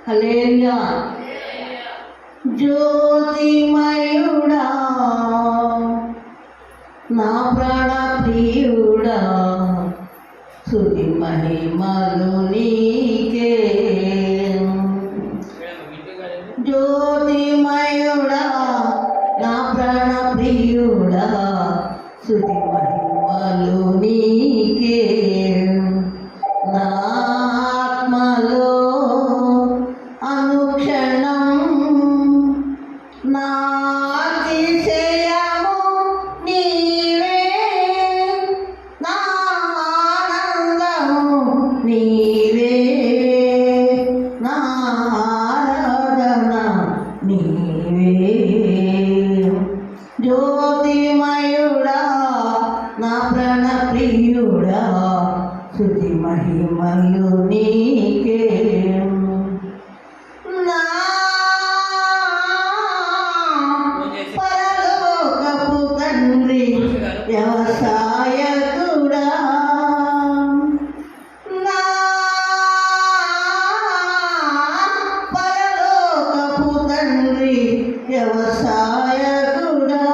హల్లెలూయా. జ్యోతిమయుడా నా ప్రాణ ప్రియుడా స్తుతి మహిమలు నీకే. జ్యోతిమయుడా నా ప్రాణ ప్రియుడా స్తుతి మహిమలు నీకే. నా ఆత్మలో అనుక్షణం నా అతిశయము నీవే, నా ఆనందము నీవే, నా ఆరాధన నీవే. జ్యోతిమయుడా నా ప్రాణ ప్రియుడా స్తుతి మహిమలు నీకే. నా పరలోకపు తండ్రి వ్యవసాయకుడా, నా పరలోకపు తండ్రి వ్యవసాయకుడా,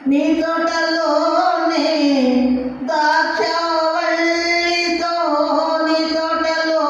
నీ తోటలోనే ద్రాక్షవల్లితో, నీ తోటలో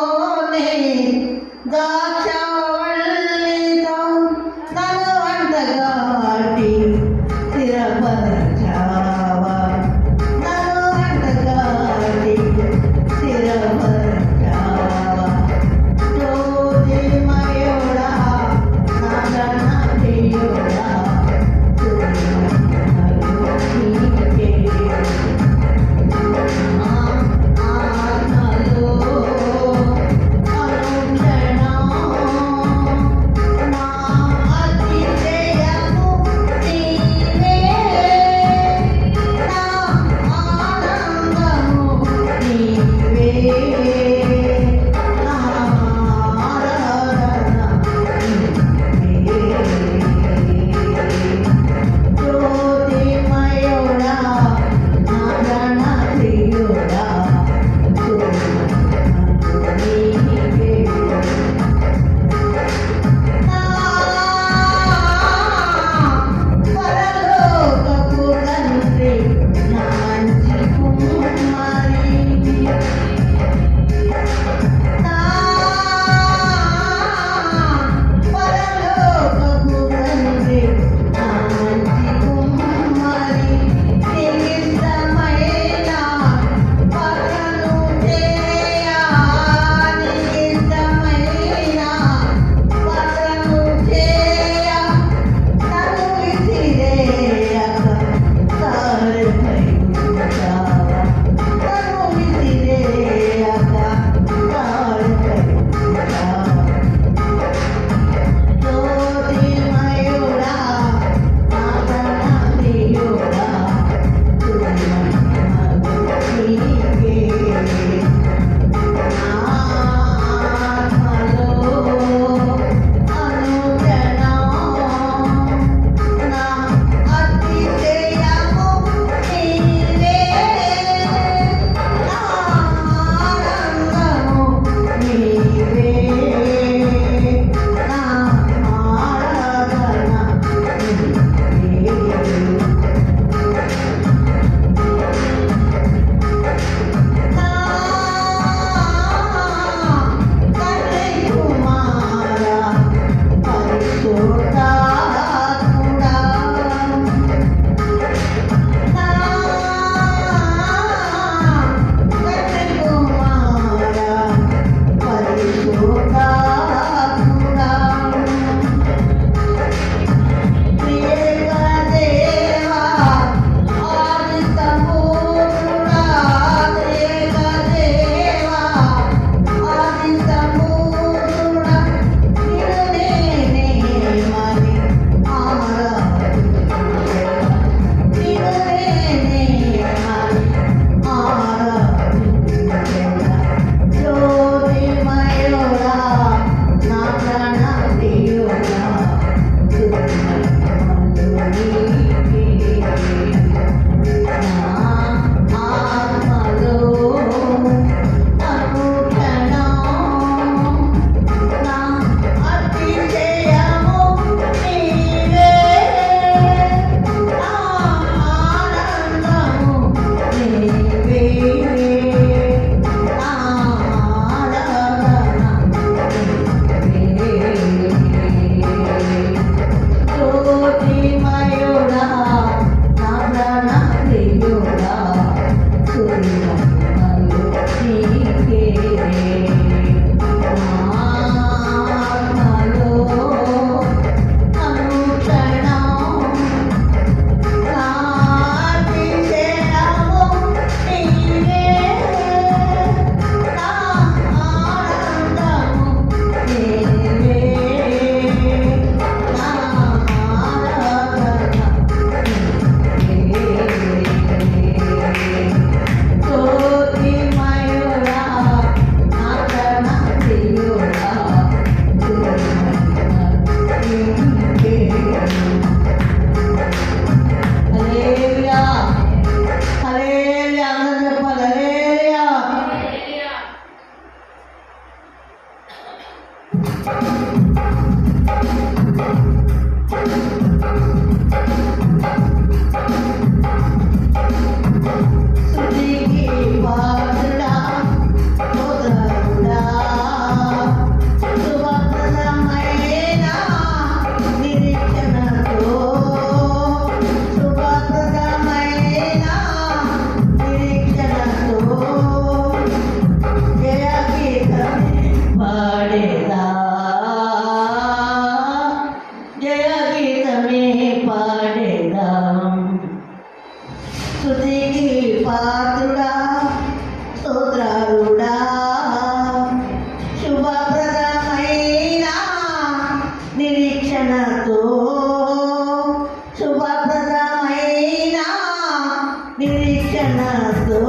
యేసుతో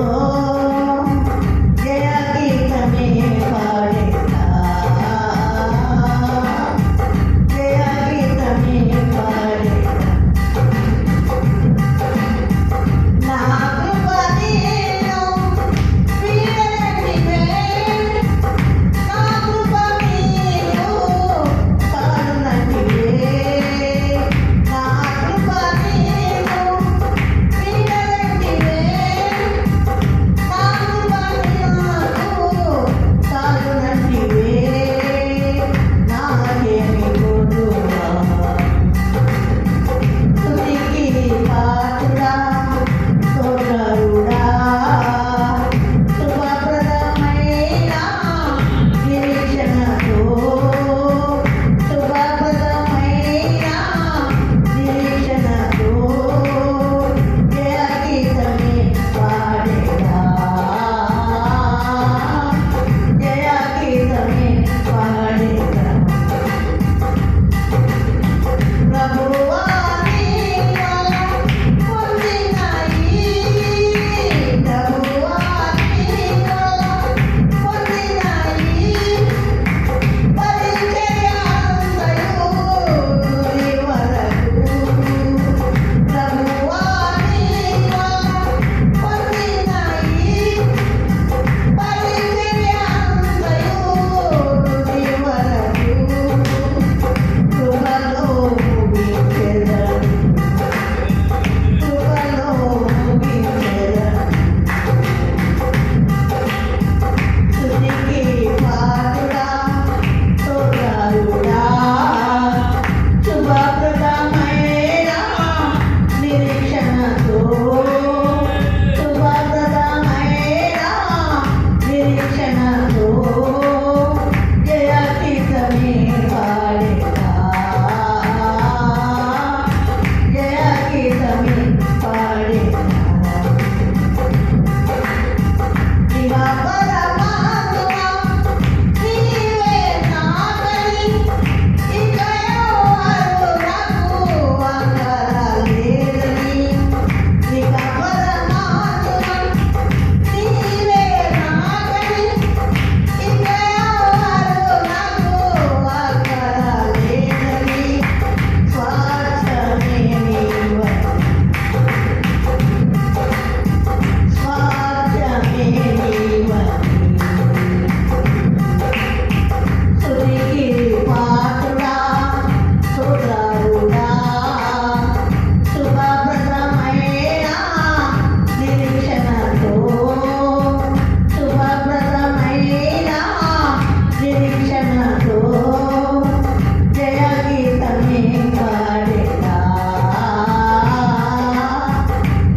జయ గీతమే పాడేదా జయ గీతమే పాడేదా నా కృప నీలో వీడనివే నా కృప నీలో కారణనివే నా కృప నీలో వీడనివే నా కృప నీలో కారణనివే నాకేమి కొదువా స్తుతికి పాత్రుడా స్తోత్రుడా శుభప్రదమైన నిరీక్షణతో శుభప్రదమైన నిరీక్షణతో జయ గీతమే పాడేదా జయ గీతమే పాడేదా ప్రభువా నీ వల్ల పొందినాయి ప్రభువా నీ వల్ల పొందినాయి పరిచర్యంతయు తుది వరకు ప్రభువా నీ వల్ల పొందినాయి పరిచర్యంతయు తుది వరకు కృపలో ముగించెదను కృపలో ముగించెదను స్తుతికి పాత్రుడా స్తోత్రుడా శుభప్రదమైన నిరీక్షణతో శుభప్రదమైన నిరీక్షణతో జయ గీతమే పాడేదా జయ గీతమే పాడేదా దివా పరమాత్మా నీవే నాకని ఇకయెవ్వరు నాకు అక్కరలేదని దివా పరమాత్మా నీవే నాకని ఇకయెవ్వరు నాకు అక్కరలేదని స్వార్థమే నీవని స్వార్థమే నీవని స్తుతికి పాత్రుడా స్తోత్రుడా శుభప్రదమైన నిరీక్షణతో శుభప్రదమైన నిరీక్షణతో జయ గీతమే పాడేదా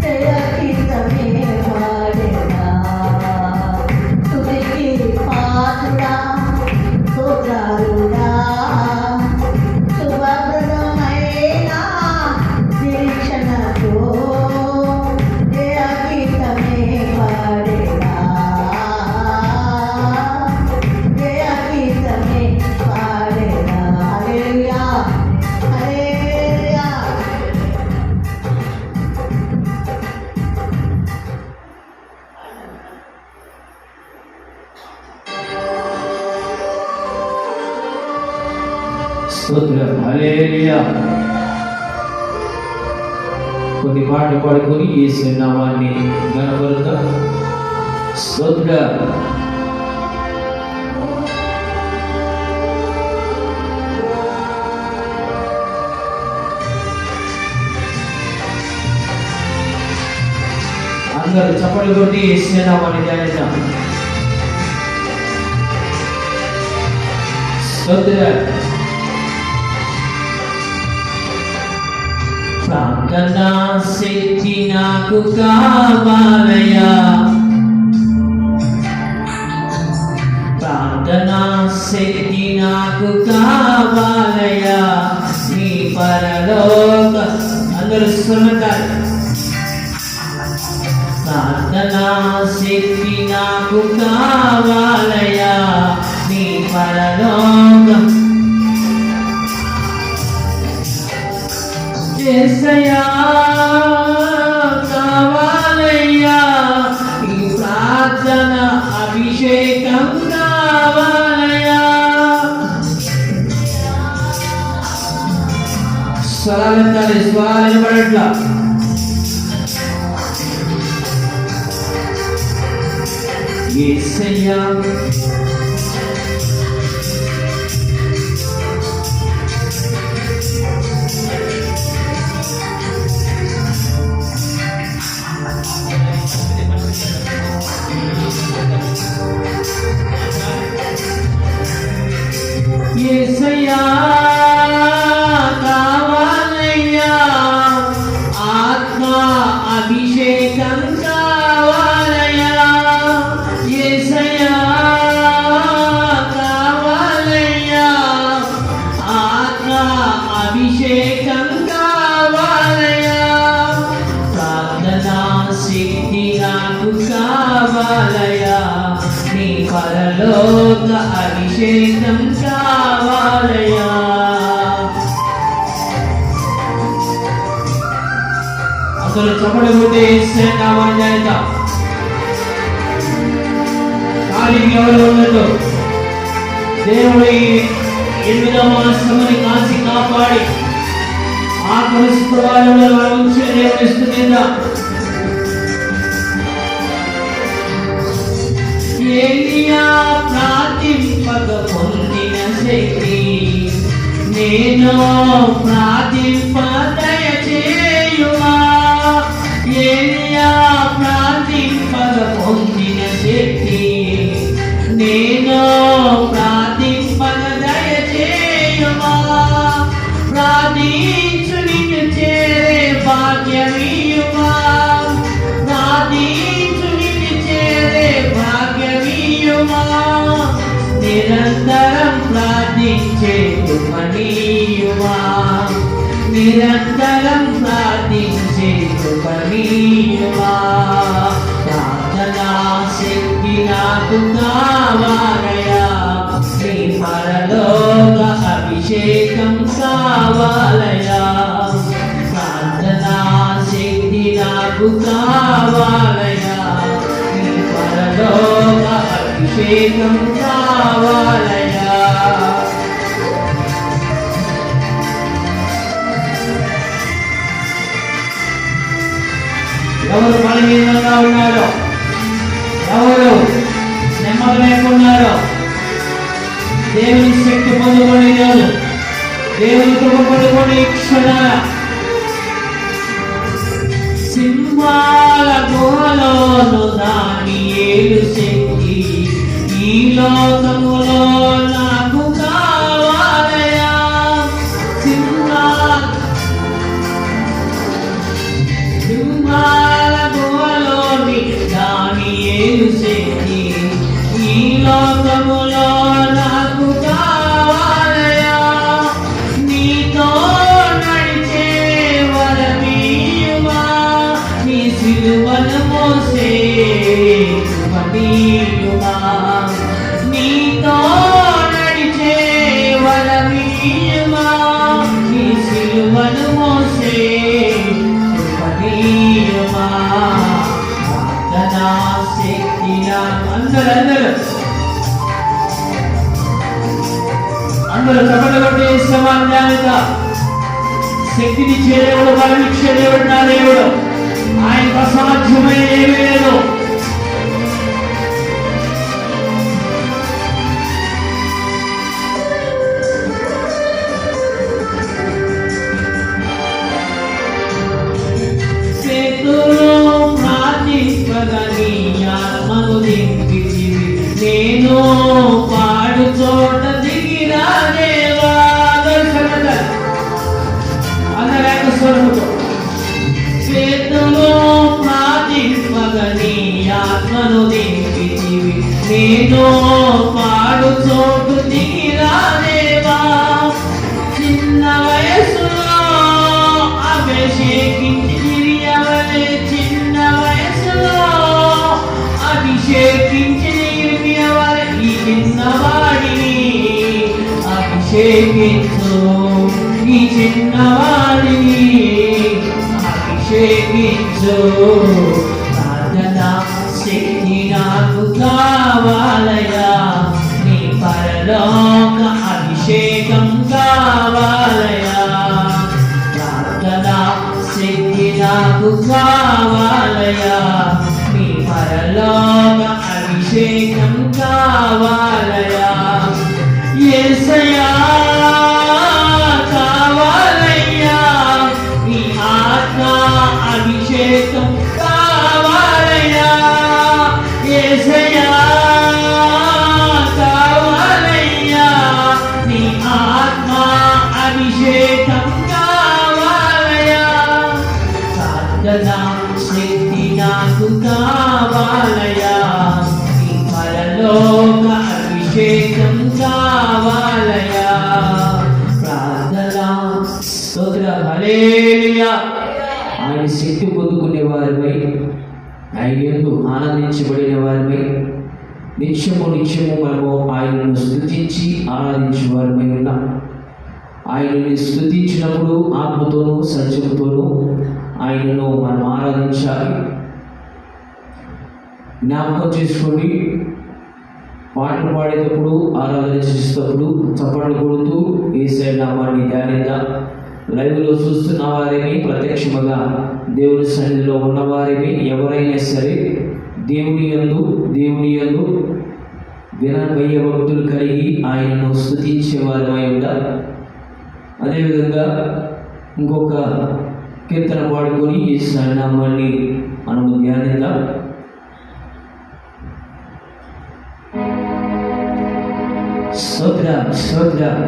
జయ గీతమే పాడేదా స్తుతికి పాత్రుడా స్తోత్రుడా శుభప్రదమైన నిరీక్షణతో జయ గీతమే పాడేదా జయ గీతమే పాడేదా హల్లెలూయా హల్లెలూయా స్తోత్రం హల్లెలూయా. కొన్ని పాటలు పాడుకొని యేసు నామాన్ని ఘనపరుద్దాం. స్తోత్రం. అందరూ చప్పట్లు కొట్టి యేసు నామాన్ని ధ్యానిద్దాం. స్తోత్రం. ప్రార్థనా శక్తి నాకు కావాలయ్యా, ప్రార్థనా శక్తి నాకు కావాలయ్యా, నీ పరలోక అందరూ స్వరతారు. ప్రార్థనా శక్తి నాకు కావాలయ్యా, నీ పరలోకం యేసయ్యా కావాలయ్యా, పట్ల యేసయ్యా యేసయ్యా కావాలయ్యా ఆత్మ అభిషేకం కావాలయ్యా యేసయ్యా కావాలయ్యా ఆత్మ అభిషేకం కావాలయ్యా ప్రార్థనా శక్తి నాకు కావాలయ్యా నీ పరలోక అభిషేకం కావాలయ్యా అసలు చప్పటి కొట్టి కావాలి చేద్దాం ఖాళీ ఎవరు ఉన్నట్టు దేవుడి 8వ మాసముని కాచి కాపాడి ఆ పరిస్థితుల్లో ఉంచి దేవుడిస్తుందా ఏలియా ప్రార్థింపక పొందిన శక్తి నేను ప్రార్థింప దయచేయుమా ఏలియా ప్రార్థింపక పొందిన శక్తి నేను ప్రార్థింపక దయచేయుమా ప్రార్థించు నిన్ను చేరే భాగ్యమీయుమా ప్రార్థించు నిన్ను చేరే భాగ్యమీయుమా నిరంతరం ప్రార్థించే కృపణీయుమా నిరంతరం ప్రార్థించే కృపణీయుమా ప్రార్థనా శక్తి నాకు కావాలయా నీ పరలోక అభిషేకం కావాలయా ప్రార్థనా శక్తి నాకు కావాలయా నీ పరలోక అభిషేకం కావాలయా ఎవరు బలహీనంగా ఉన్నారో ఎవరు నెమ్మది లేకున్నారో దేవుని శక్తి పొందుకొని రోజు దేవుని కృప పొందుకొని క్షణాల సింహాల గుహలోను దాని ఏడు శక్తి ఈ లోకములో నాకు కావాలయా సింహాల గుహలోని దాని ఏడు శక్తి ఈ లోకములో నాకు కావాలయా నీతో నడిచే వరమీయుమా నీ సిలువను మోసే కృపణీయుమా నీతో నడిచే వరమీయుమా నీ సిలువను మోసే కృపణీయుమా ప్రార్థనా శక్తి అందరూ చప్పట్లు కొట్టి సమాధానంగా శక్తిని దేవుడు బలమిచ్చే దేవుడు నా దేవుడు ఆయనకు అసాధ్యమైన ఏమీ లేదు నేను పాడు చోట దిగిరా దేవా అందరేక స్వరముతో చేతులో ప్రార్థింపగని ఆత్మను దింపితివి నేను పాడు చోటు దిగిరా దేవా చిన్న వయసులో అభిషేకించి తిరియవలే చిన్న వయసులో అభిషేకించి ఈ చిన్నవాడిని అభిషేకించు ఈ చిన్నవాడిని అభిషేకించు ప్రార్థనా శక్తి నాకు కావాలయా నీ పరలోక అభిషేకం కావాలయా ప్రార్థనా శక్తి నాకు కావాలయా నీ పరలోక అభిషేకం కావాలయా యేసయ్యా కావాలయ్యా నీ ఆత్మ అభిషేకం కావాలయ్యా యేసయ్యా కావాలయ్యా నీ ఆత్మ అభిషేకం కావాలయ్యా ప్రార్థనా శక్తి నాకు కావాలయ్యా నీ పరలోక అభిషేకం కావాలయ్యా ప్రార్థనా స్తోత్రం హల్లెలూయా ఆయన శక్తి పొందుకునే వారిపై ఆయన యందు ఆనందించబడిన వారిపై నిత్యము మనము ఆయనను స్తుతించి ఆరాధించే వారిపై ఉన్నాం. ఆయనని స్తుతించినప్పుడు ఆత్మతోనూ సత్యముతోనూ ఆయనను మనం ఆరాధించాలి. జ్ఞాపకం చేసుకోండి, పాటలు పాడేటప్పుడు ఆరాధన చేసేటప్పుడు చప్పట్లు కొడుతూ యేసయ్య నామాన్ని ధ్యానిద్దాం. లైవ్లో చూస్తున్న వారిని, ప్రత్యక్షముగా దేవుని సన్నిధిలో ఉన్నవారిని ఎవరైనా సరే దేవుని యందు వినబయ్య భక్తులు కలిగి ఆయనను స్తుతించే వారమై ఉండాలి. అదేవిధంగా ఇంకొక కీర్తన పాడుకొని ఈ నామాన్ని మనము ధ్యానిద్దాం. స్తోత్రం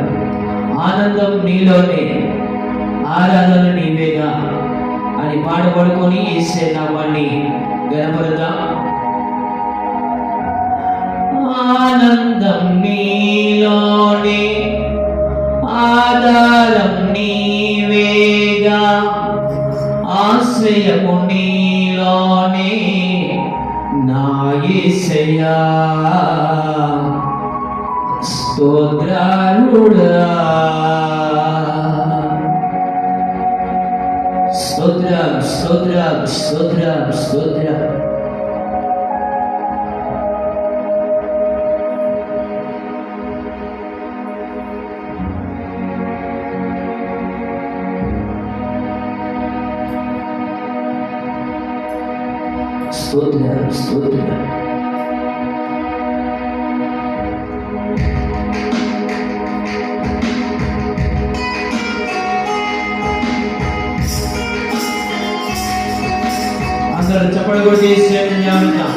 ఆనందం నీలోనే ఆరాధన నీవేగా అని పాడబడుకొని యేసే నామాన్ని గణపడదాం. ఆనందం నీలోనే ఆధారం నీవేగా ఆశ్రయము నీలోనే నా యేసయ్యా స్తోత్రాలుడా స్తోత్రం అందరూ చప్పట్లు కొట్టి యేసయ్యను ధ్యానిద్దాం.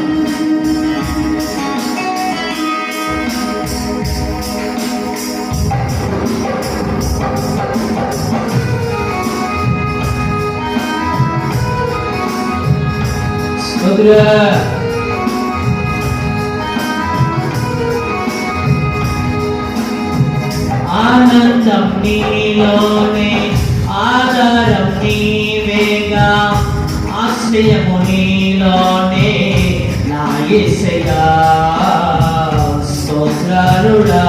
ఆనందం నీలోనే ఆధారం నీవేగా ఆశ్రయము నీలోనే నా యేసయ్యా స్తోత్రాలుడా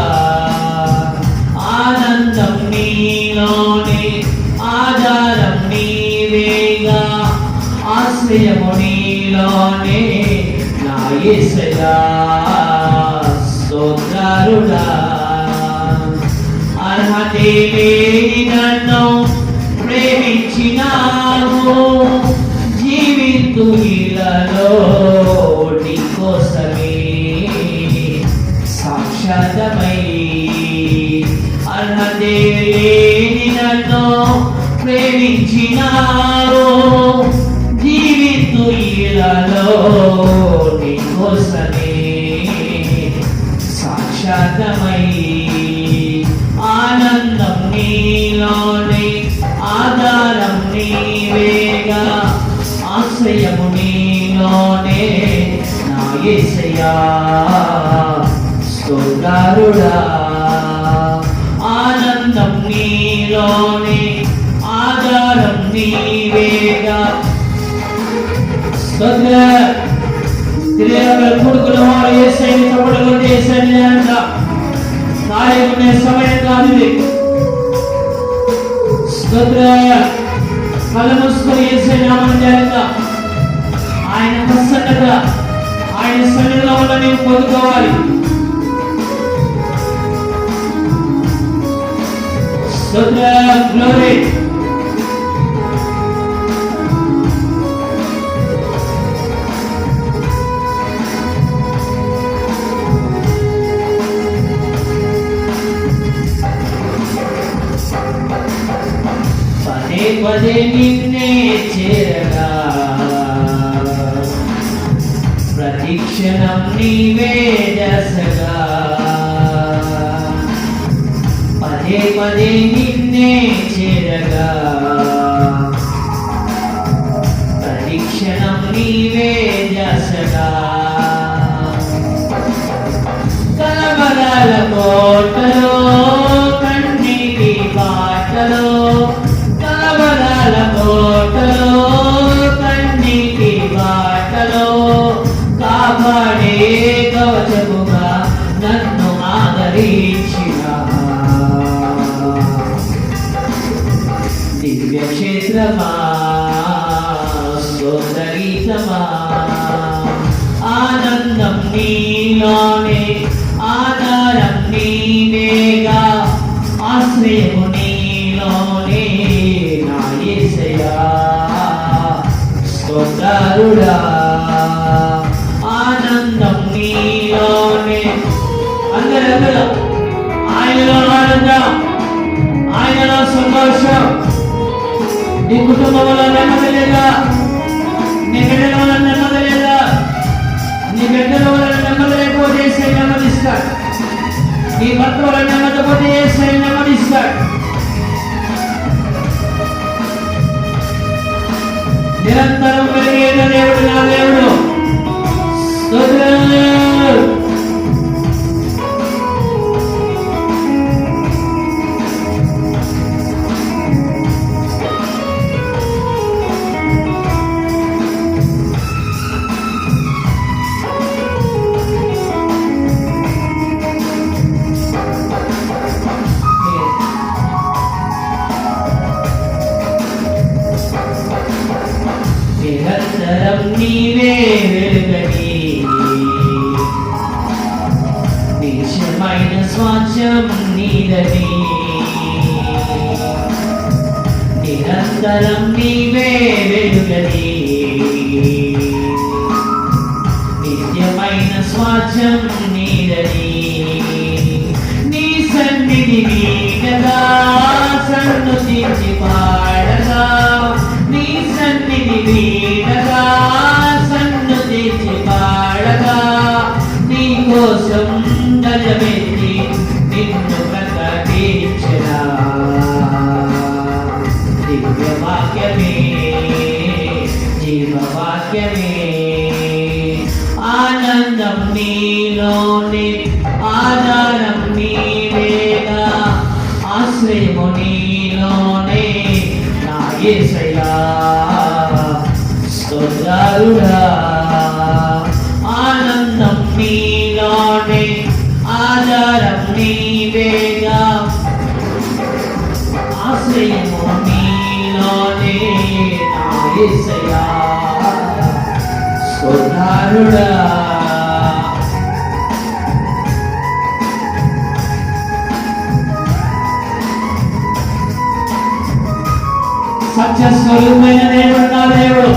ఆనందం నీలోనే ఆధారం నీవేగా ఆశ్రయము నీలోనే నా యేసయ్యా స్తోత్రాలుడా అర్హతే లేని నన్ను ప్రేమించినావు జీవితు ఇలలో నీ కోసమే సాక్షాతమై అర్హతే లేని నన్ను ప్రేమించినావు జీవితు ఇలలో నీ కోసమే సాక్షాతమై ఆనందం నీలోనే ఆధారం నీవేగా ఆశ్రయము నీలోనే నా యేసయ్యా స్తోత్రాలుడా ఆనందం నీలోనే ఆధారం నీవేగా కొడుకుల వారు యేసయ్యను చప్పట్లు కొట్టి యేసయ్యను అంట నాయకునే సమయం కాదు ఇది. కళ్ళు మూసుకొని యేసయ్య నామమును ధ్యానిద్దాం. ఆయన ప్రసన్నత ఆయన సన్నిధిలో ఉన్న నీవు పొందుకోవాలి. గ్లోరీ నిన్నే చేరగా ప్రతిక్షణం నీవే దశగా పదే పదే నిన్నే చేరగా ప్రతిక్షణం నీవే దశగా కలవరాల కోటలో కన్నీటి బాటలో కలవరాల కోటలో కన్నీటి బాటలో కాపాడే కవచముగా నన్ను ఆదరించిన దివ్య క్షేత్రమా స్తోత్రగీతమా ఆనందం నీలోనే ఆధారం నీవేగా ఆశ్రయము నీలోనే నా యేసయ్యా స్తోత్రుడా ఆనందం నీలోనే అందరూ ఆయనలో ఆనందం ఆయనలో సంతోషం నీ కుటుంబంలో నెమ్మది లేదా నీ బిడ్డల వల్ల నెమ్మది లేదా నీ బిడ్డల వల్ల నెమ్మది లేకపోతే ఏసై నెమ్మదిస్తాడు నీ భర్త వల్ల నెమ్మదిపోతే ఏసై నెమ్మదిస్తాడు నిరంతరం పెరిగేట దేవుడు నా దేవుడు స్తోత్రం నిరంతరం నీవే వెలుగని నిత్యమైన స్వాస్థ్యం నీదని నిరంతరం నీవే వెలుగని నిత్యమైన స్వాస్థ్యం నీదని నీ సన్నిధి వీడగా సన్నుతించి పాడగా నీ సన్నిధి వీడగా సన్నుతించి పాడగా నీ కోసం గజమెత్తి నిన్ను ప్రకటించరా దివ్య వాక్యమే జీవవాక్యమే ఆనందం నీలోనే ఆధారం నీవేగా ఆశ్రయము నీలోనే నా యేసయ్యా స్తోత్రుడా ఆనందం నీలోనే ఆధారం నీవేగా ఆశ్రయము నీలోనే నా యేసయ్యా స్తోత్రుడా సత్య స్వరూపమైన దేవుడు నా దేవుడు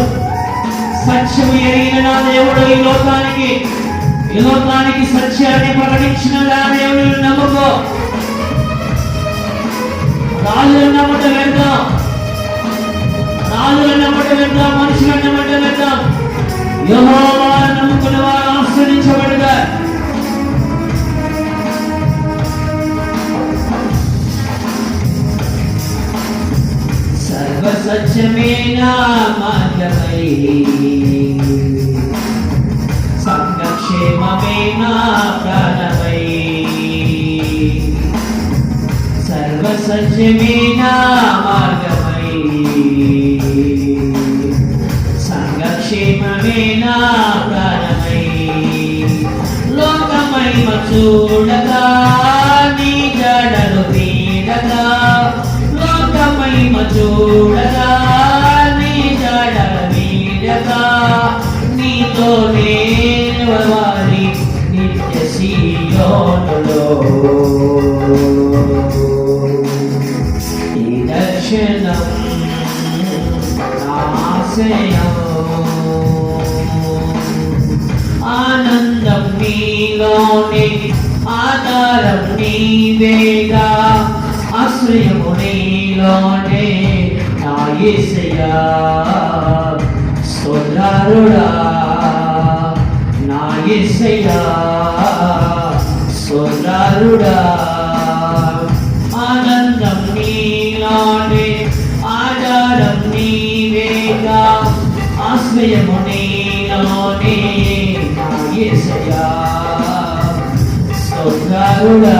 సత్యము ఎరిగిన నా దేవుడు ఈ లోకానికి సత్యాన్ని ప్రకటించిన నా దేవుడు నమ్ముకో రాజులను నమ్మట వెళ్దాం మనుషులను నమ్మట వెళ్దాం యెహోవాను నమ్ముకున్న వారు ఆశీర్వదించబడతారు సర్వసత్యమే నా మార్గమై సంఘక్షేమమే నా ప్రాణమై సర్వసత్యమే నా మార్గమై సంఘక్షేమమే నా ప్రాణమై లోకమహిమ చూడగా నీ జడలు వీడగా లోకమహిమ చూడగా నీ జడలు వీడగా నీతోనే వారి నిత్య సీయోనులో ఈ దర్శనం ఆశయం ఆనందం నీలోనే ఆధారం నీవేగా ఆశ్రయము నీలోనే నా నా యేసయ్యా స్తోత్రాలుడా నా యేసయ్యా స్తోత్రాలుడా ఆనందం నీలోనే ఆధారం నీవేగా ఆశ్రయము నీలోనే నా యేసయ్యా స్తోత్రాలుడా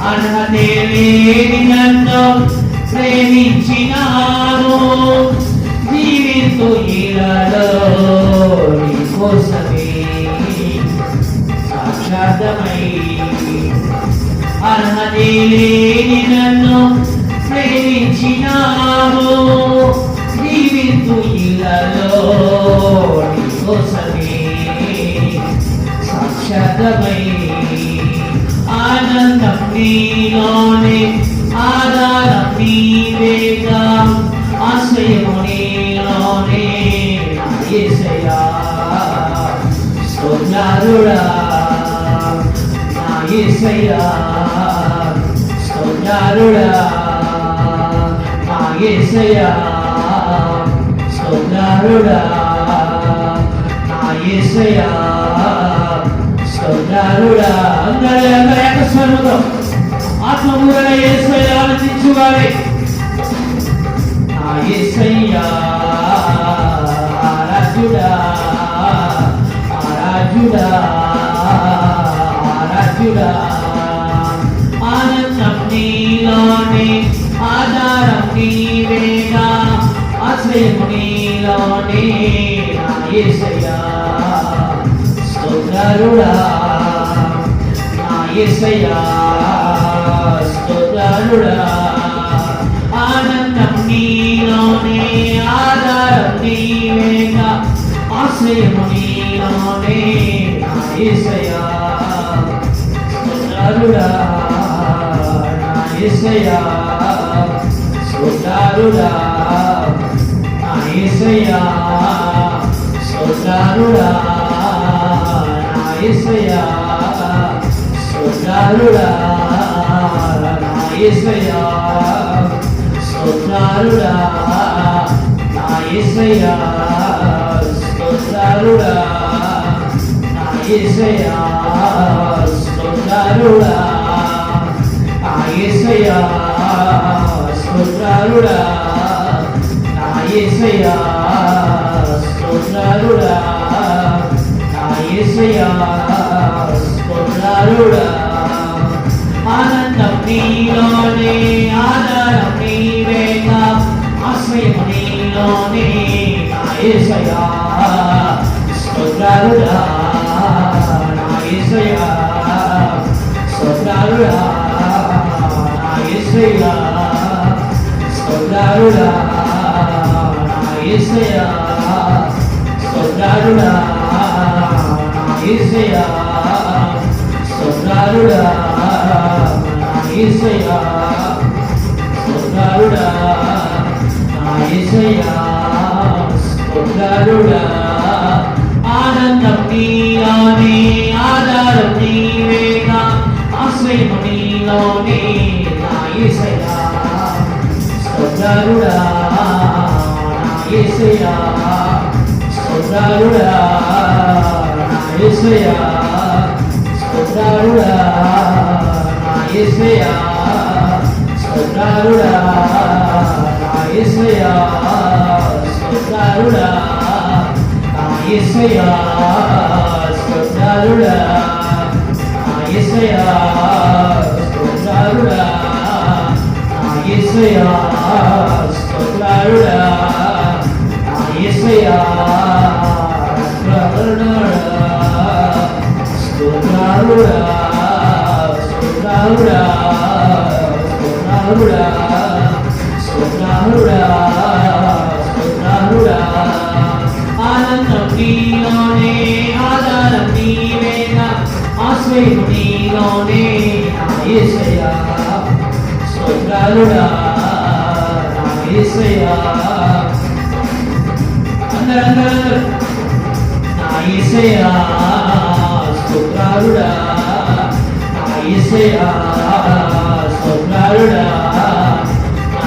అర్హతే లేని నన్ను ప్రేమించినావు జీవితు ఇలలో నీ కోసమే సాక్షాత్తమై అర్హతే లేని నన్ను ప్రేమించినావు జీవితు ఇలలో నీ కోసమే సాక్షాత్తమై ఆనందం నీలోనే ఆధారం నీవేగా ఆశ్రయము నీలోనే నా యేసయ్యా స్తోత్రాలుడా నా యేసయ్యా స్తోత్రాలుడా నా యేసయ్యా స్తోత్రాలుడా నా యేసయ్యా స్తోత్రాలుడా అందరూ ఏకస్వరముతో ఆత్మమూలన యేసయ్యా ఆనందించువారే నా యేసయ్యా ఆరాధ్యుడా ఆరాధ్యుడా ఆరాధ్యుడా ఆనందం నీలోనే ఆధారం నీవేగా ఆశ్రయము నీలోనే నా యేసయ్యా స్తోత్రాలుడా నా యేసయ్యా స్తోత్రాలుడా ఆనందం నీలోనే ఆధారం నీవేగా ఆశ్రయము నీలోనే నా యేసయ్యా స్తోత్రాలుడా నా యేసయ్యా స్తోత్రాలుడా నా యేసయ్యా స్తోత్రాలుడా నా యేసయ్యా స్తోత్రాలుడా నా యేసయ్యా స్తోత్రాలుడా నా యేసయ్యా స్తోత్రాలుడా నా యేసయ్యా స్తోత్రాలుడా నా యేసయ్యా స్తోత్రాలుడా నా యేసయ్యా స్తోత్రాలుడా నా యేసయ్యా స్తోత్రాలుడా ఆనందం నీలోనే ఆధారం నీవేగా ఆశ్రయము నీలోనే నా యేసయ్యా స్తోత్రాలుడా నా యేసయ్యా స్తోత్రాలుడా నా యేసయ్యా స్తోత్రాలుడా నా యేసయ్యా స్తోత్రాలుడా నా యేసయ్యా స్తోత్రాలుడా నా యేసయ్యా స్తోత్రాలుడా నా యేసయ్యా స్తోత్రాలుడా ఆనందం నీలోనే ఆధారం నీవేగా ఆశ్రయము నీలోనే నా యేసయ్యా స్తోత్రాలుడా నా యేసయ్యా స్తోత్రాలుడా నా యేసయ్యా స్తోత్రాలుడా నా యేసయ్యా స్తోత్రాలుడా నా యేసయ్యా స్తోత్రాలుడా నా యేసయ్యా స్తోత్రాలుడా నా యేసయ్యా స్తోత్రాలుడా నా యేసయ్యా స్తోత్రాలుడా నా యేసయ్యా స్తోత్రాలుడా స్తోత్రాలుడా స్తోత్రాలుడా స్తోత్రాలుడా స్తోత్రాలుడా ఆనందం నీలోనే ఆధారం నీవేగా ఆశ్రయము నీలోనే నా యేసయ్యా స్తోత్రాలుడా నా యేసయ్యా అందరూ నా యేసయ్యా స్తోత్రాలుడా నా యేసయ్యా స్తోత్రాలుడా నా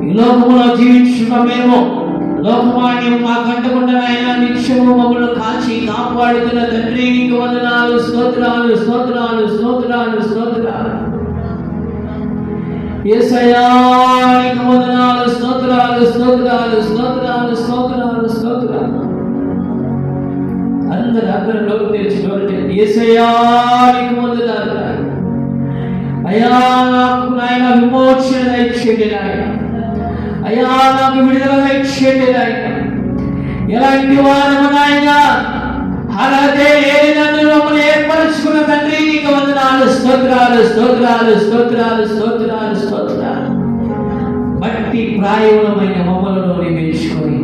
ఈ లోకములో జీవించుటమేమో లోకమాన్యం మా కంటకుండా ఆయన నిత్యము మమ్మల్ని కాచి కాపాడుతున్న తండ్రి నీకు వందనాలు, స్తోత్రాలు స్తోత్రాలు స్తోత్రాలు స్తోత్రాలు. యేసయ్యా నీకు వందనాలు, స్తోత్రాలు స్తోత్రాలు స్తోత్రాలు స్తోత్రాలు స్తోత్రాలు. అందరూ అక్కడ నోరు తెచ్చుకోండి. యేసయ్యా నీకు వందనాలు. అయ్యా నాకు నాయన విమోచన దయచేయండి నాయన. అయ్యా నాకు విడుదల దయచేయండి నాయన. ఎలాంటి వారము నాయన అలాగే నన్ను మమ్మల్ని ఏర్పరచుకున్న తండ్రి నీకు వందనాలు, స్తోత్రాలు స్తోత్రాలు స్తోత్రాలు స్తోత్రాలు స్తోత్రాలు. మట్టి ప్రాయములమైన మమ్మలను నియమించుకొని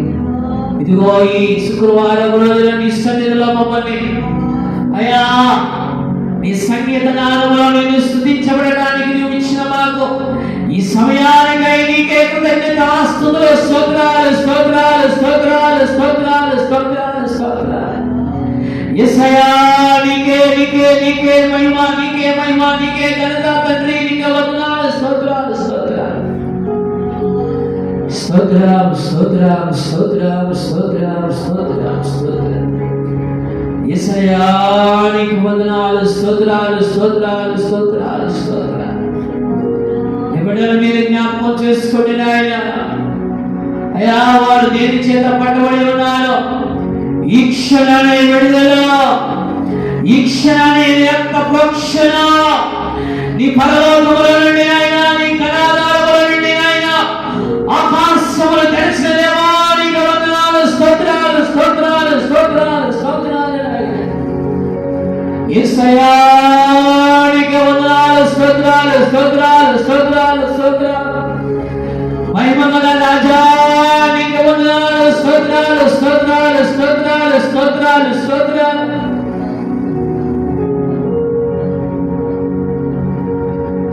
ఇదిగో ఈ శుక్రవారం రోజున నీ సన్నిధిలో మమ్మల్ని అయ్యా నీ సంగీతనాలలో నేను స్తుతించబడడానికి నువ్వు ఇచ్చిన మాకు ఈ సమయానికై నీకే కృతజ్ఞతాస్తుతులు, స్తోత్రాలు స్తోత్రాలు స్తోత్రాలు స్తోత్రాలు స్తోత్రాలు స్తోత్రాలు. యేసయ్యా నీకే నీకే నీకే మహిమ, నీకే మహిమ, నీకే ఘనత తండ్రి. నీకే వందనాలు, స్తోత్రాలు స్తోత్రాలు స్తోత్రం స్తోత్రం స్తోత్రం స్తోత్రం స్తోత్రం స్తోత్రం. యేసయ్యా నీకు వందనాలు, స్తోత్రాలు స్తోత్రాలు స్తోత్రాలు స్తోత్రాలు. బిడ్డలు మీరు జ్ఞాపకం చేసుకోండి నాయన. అయ్యా వారు దేని చేత పట్టబడి ఉన్నారు, ఈ క్షణాన్ని విడుదల, ఈ క్షణాన్ని యొక్క ప్రోక్షణ నీ పరలోకముల నుండి ఆయన, నీ కళాదారముల నుండి ఆయన, ఆకాశములు తెరిచిన దేవా నీకు వందనాలు, స్తోత్రాలు స్తోత్రాలు స్తోత్రాలు స్తోత్రాలు. యేసయ్యా నీకు వందనాలు, స్తోత్రాలు స్తోత్రాలు స్తోత్రాలు స్తోత్రాలు. మహిమగల రాజా నీకు వందనాలు, స్తోత్రాలు స్తోత్రాలు స్తోత్రాలు స్తోత్రాలు స్తోత్రాలు.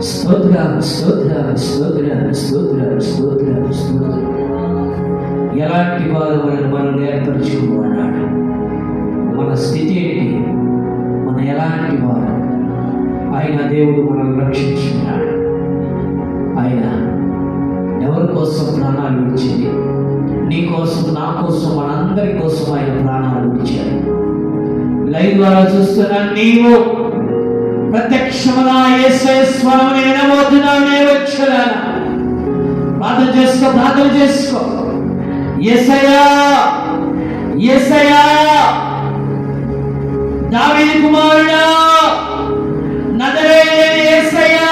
స్తోత్రాలు స్తోత్రాలు స్తోత్రాలు స్తోత్రాలు స్తోత్రాలు స్తోత్రాలు. ఎలాంటి వారు మనల్ని ఏర్పరచుకున్నాడు, మన స్థితి ఏంటి, మన ఎలాంటి వారు, ఆయన దేవుడు మనల్ని రక్షించుకున్నాడు. ఆయన ఎవరి కోసం ప్రాణాలు విడిచింది, నీ కోసం, నా కోసం, మనందరి కోసం ఆయన ప్రాణాలు విడిచాడు. లైవ్ ద్వారా చూస్తున్నా నీవు ప్రత్యక్షముగా యేసయ్య స్వరముని వినబోతున్నావు. నేను వచ్చాను, ప్రార్థన చేసుకో, ప్రార్థన చేసుకో. యేసయ్యా యేసయ్యా దావీదు కుమారుడా, నజరేయుడైన యేసయ్యా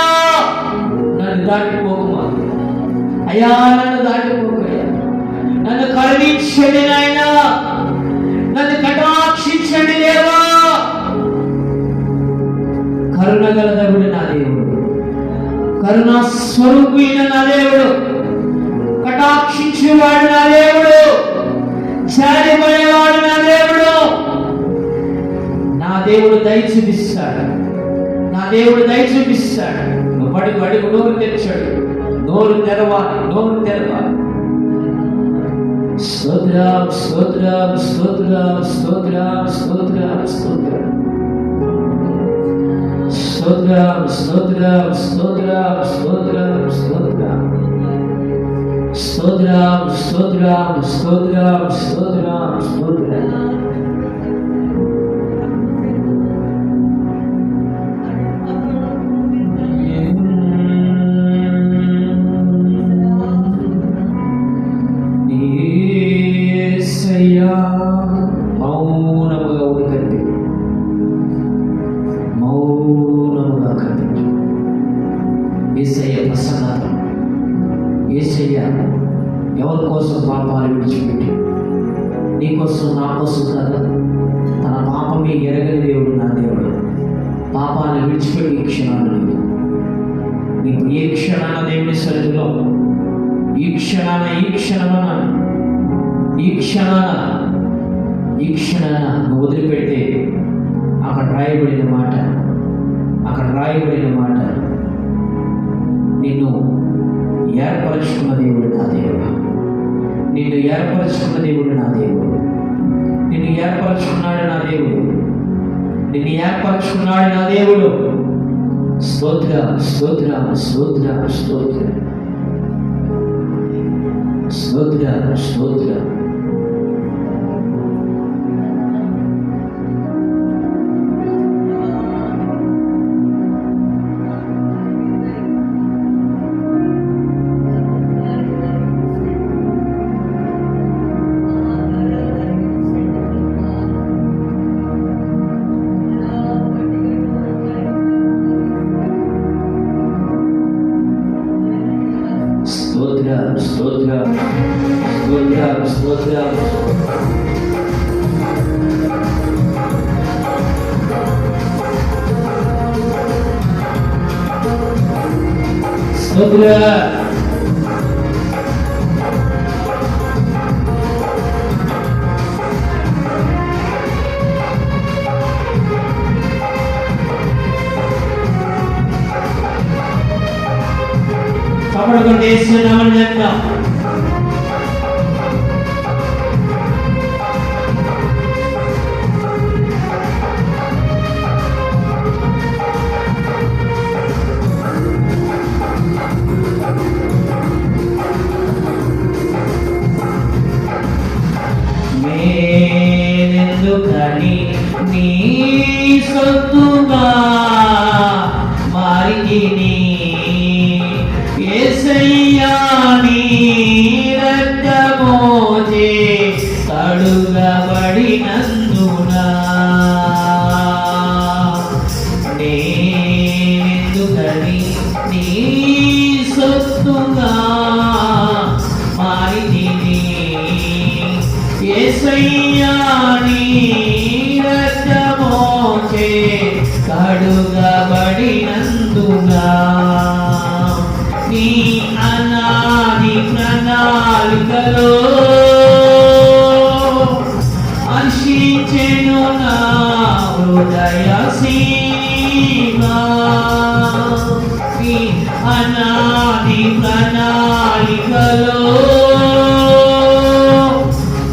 నన్ను దాటిపోకుమా. అయ్యా నన్ను దాటిపోకయ్యా, నన్ను కరుణించండి నాయనా, నన్ను కటాక్షించండి దేవా. కరుణగల దేవుడు నా దేవుడు, కరుణా స్వరూపైన నా దేవుడు, కటాక్షించేవాడు నా దేవుడు, జాలిపడేవాడు నా దేవుడు. నా దేవుడు దయ చూపిస్తాడు, నా దేవుడు దయ చూపిస్తాడు. పడుగు అడుగు, నోరు తెచ్చాడు, నోరు తెరవాలి, నోరు తెరవాలి. స్తోత్రం స్తోత్రం స్తోత్రం స్తోత్రం స్తోత్రం స్తోత్రం స్తోత్రం స్తోత్రం స్తోత్రం స్తోత్రం స్తోత్రం స్తోత్రం స్తోత్రం స్తోత్రం స్తోత్రం స్తోత్రం. మౌనముగా ఉడకండి, మౌనముగా కదండి. యేసయ్య ప్రసన్నత, యేసయ్య ఎవరి కోసం పాపాలు విడిచిపెట్టి, నీ కోసం, నా కోసం కదా. తన పాపమే ఎరగని దేవుడు నా దేవుడు. పాపాన్ని విడిచిపెట్టి ఈ క్షణాలు లేదు. నీకు ఏ క్షణాన దేవుని సన్నిధిలో, ఈ క్షణాన, ఈ క్షణాన, ఈ క్షణాన, ఈ క్షణాన నువ్వు వదిలిపెడితే అక్కడ రాయబడిన మాట, అక్కడ రాయబడిన మాట, నిన్ను ఏర్పరచుకున్న దేవుడు నా దేవుడు, నిన్ను ఏర్పరచుకున్న దేవుడు నా దేవుడు, నిన్ను ఏర్పరచుకున్నాడు నా దేవుడు, నిన్ను ఏర్పరచుకున్నాడు నా దేవుడు. స్తోత్ర స్తోత్ర స్తోత్ర స్తోత్ర. స్తోత్రం స్తోత్రం. స్తోత్రం స్తోత్రం స్తోత్రం స్తోత్రం. స్తోత్రం. చప్పట్లు యేసు నామమున చెప్తాం. నేనెందుకని నీ సొత్తుగా మారితిని యేసయ్యా నీ రక్తమోచే కడుగబడినందున నేనెందుకని నీ సొత్తుగా మారితిని యేసయ్యా నీ రక్తమోచే కడుగబడినందున నీ అనాది ప్రణాళికలో హర్షించెను నా హృదయ సీమా. నీ అనాది ప్రణాళికలో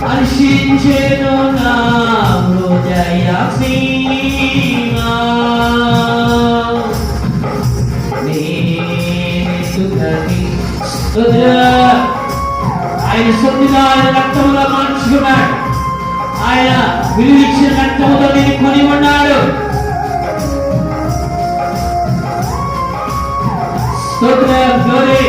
హర్షించెను నా హృదయ సీమా. ఆయన సొత్తుగా ఆయన రక్తముగా మార్చుకున్నాడు. ఆయన విలువిచ్చిన రక్తముతో నేను కొని ఉన్నాడు. స్తోత్రం గ్లోరీ.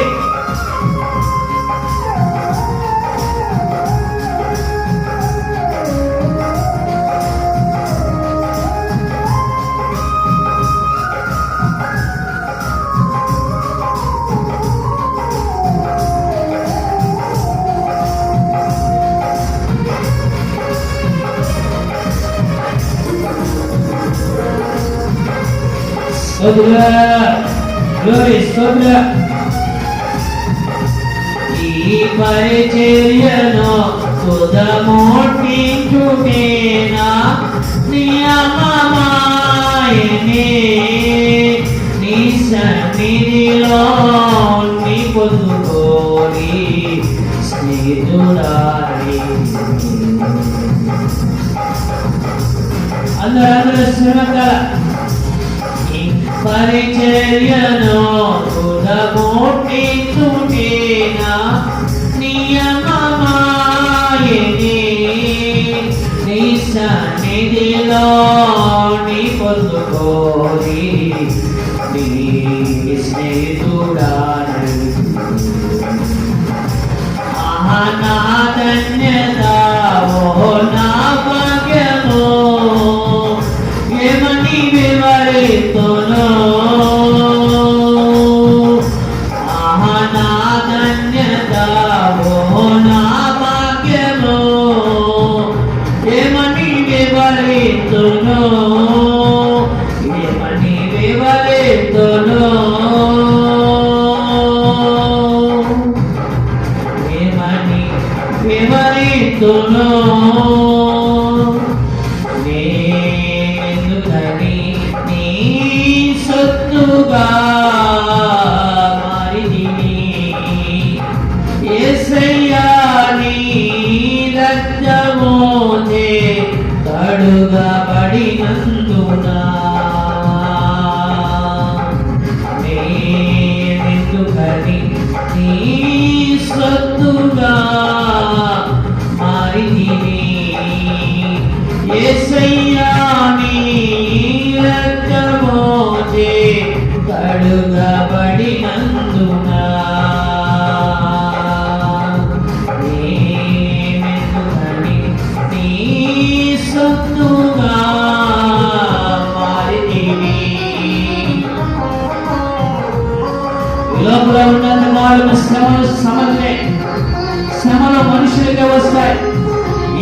స్తోత్రం. ఈ పరిచర్యను సుధమోటించుటేనా నియమమాయనే నీ సన్నిధిలో నీ పొందుకోరి స్నేహితురాలి. అందరూ శ్రీమంతాల పరిచర్యను సుధమోటించుటేనా నియమమాయనే నీ సన్నిధిలో నీ పొందుకోరి నీ స్నేహితుడాని. ఆహా నా ధన్యత ఓ నా భాగ్యము ఏమని వివరితును. ఆహా నా ధన్యత ఓ నా భాగ్యము ఏమని వివరితును. ఏమని వివరితును. ఏమని వివరితును. నేనెందుకని నీ సొత్తుగా మారితిని యేసయ్యా నీ రక్తమోచే కడుగబడినందున. నేనెందుకని నీ సొత్తుగా రక్తమోచే కడుగబడినందున నేనెందుకని నీ సొత్తుగా మారితివి. ఈ లోపల ఉన్నంత కాలం శ్రమలు శ్రమలు మనుషులకే వస్తాయి.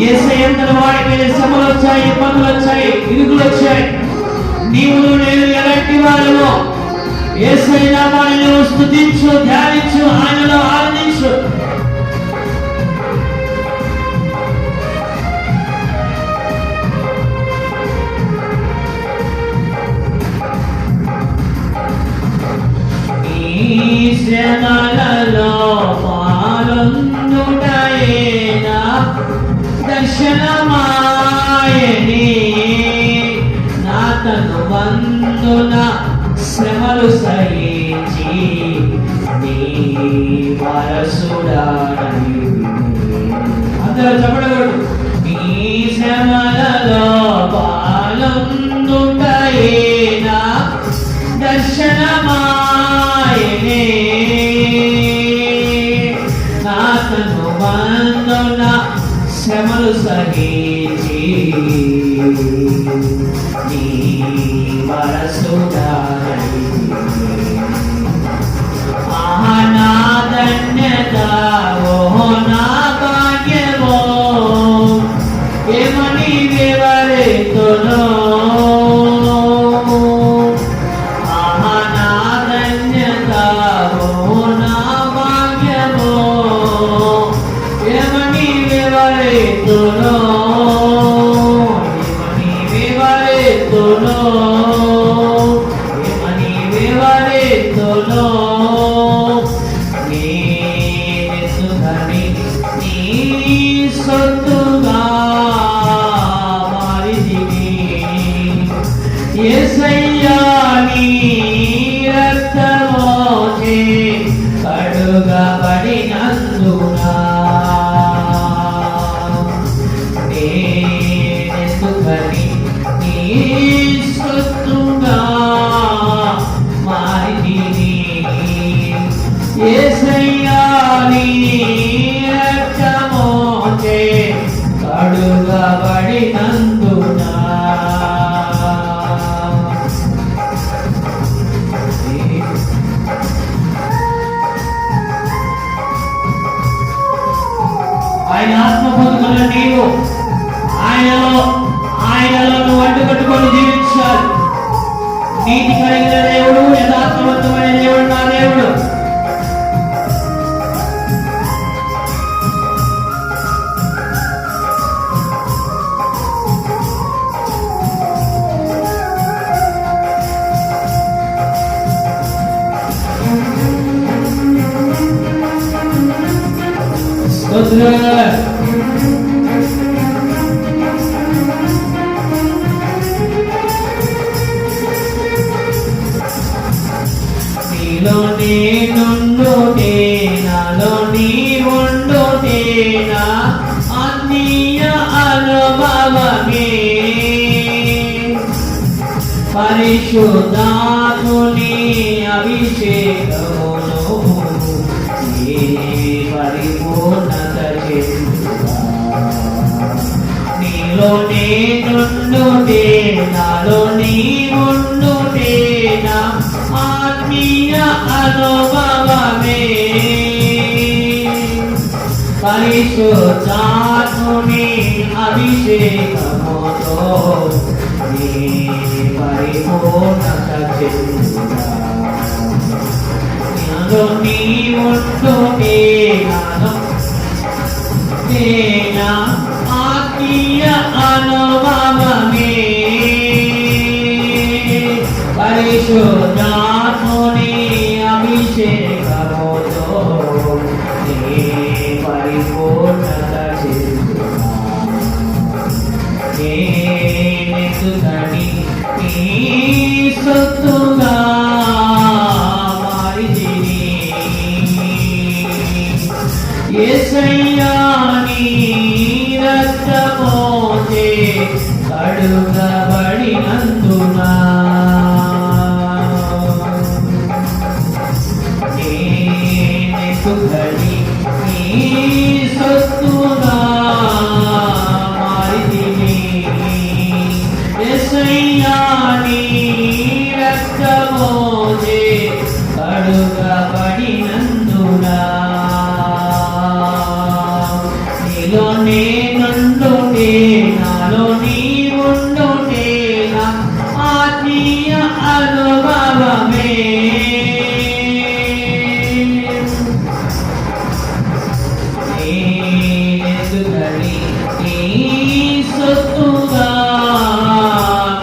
యేసయ్యంతటి వాడి మీద శ్రమలు వచ్చాయి, ఇబ్బందులు వచ్చాయి, ఇరుకులు వచ్చాయి. నీవు నేను ఎలాంటి వాళ్ళము? యేసయ్య నామాన్ని నువ్వు స్తుతించు, ధ్యానించు, ఆయనలో ఆనందించు. శ్రమలలో పాలొందుటయేనా దర్శనమాయని నా తను వందున శ్రమలు సహించి నీ వారసుడానని. అందరూ చెప్పడగలడు. నీ శ్రమలలో పాలొందుటయేనా దర్శనమాయనే నా తను వందున శ్రమలు సహించి నీ వారసుడానని. నా ధన్యత ఓ నా భాగ్యమో ఏమని వివరితును. నా ధన్యత ఓ నా భాగ్యమో ఏమని వివరితును. ఏమని వివరితును. ఏమని వివరితును. నేనెందుకని నీ సొత్తుగా మారితివి. యేసయ్యా నీ రక్తమోచే కడుగబడినందున నేనెందుకని నీ సొత్తుగా మారితివి. యేసయ్యా నీ రక్తమోచే కడుగబడినందున ఆయన ఆత్మ పొందుకున్న నీవు ఆయనలో నువ్వు అడ్డుకట్టుకొని జీవించాలి. నీతి కలిగిన దేవుడు, యథార్థవంతమైన దేవుడు నా దేవుడు. నీలో నేనుండుటే నాలో నీవుండుటేనా ఆత్మీయ అనుభవమే. పరిశుద్ధాత్ముని అభిషేకమును నీ పరిపూర్ణత చెందుగా. నీలో నేనుండుటే నాలో నీవుండుటేనా ఆత్మీయ అనుభవమే. పరిశుద్ధాత్ముని అభిషేకముతో నీ పరిపూర్ణత చెందుగా. నాలో నీవుండుటే నాలో నేనా ఆత్మీయ అనుభవమే. పరిశుద్ధాత్ముని అభిషేకముతో నీ పరిపూర్ణత చెందుగా. నేనెందుకని నీ సొత్తుగా మారితివి. యేసయ్యా నీ రక్తమోచే కడుగబడినందున రక్తమోచే కడుగబడినందున నీలో నేనుండుటే నాలో నీవుండుటే నా ఆత్మీయ అనుభవమే నేనెందుకని నీ సొత్తుగా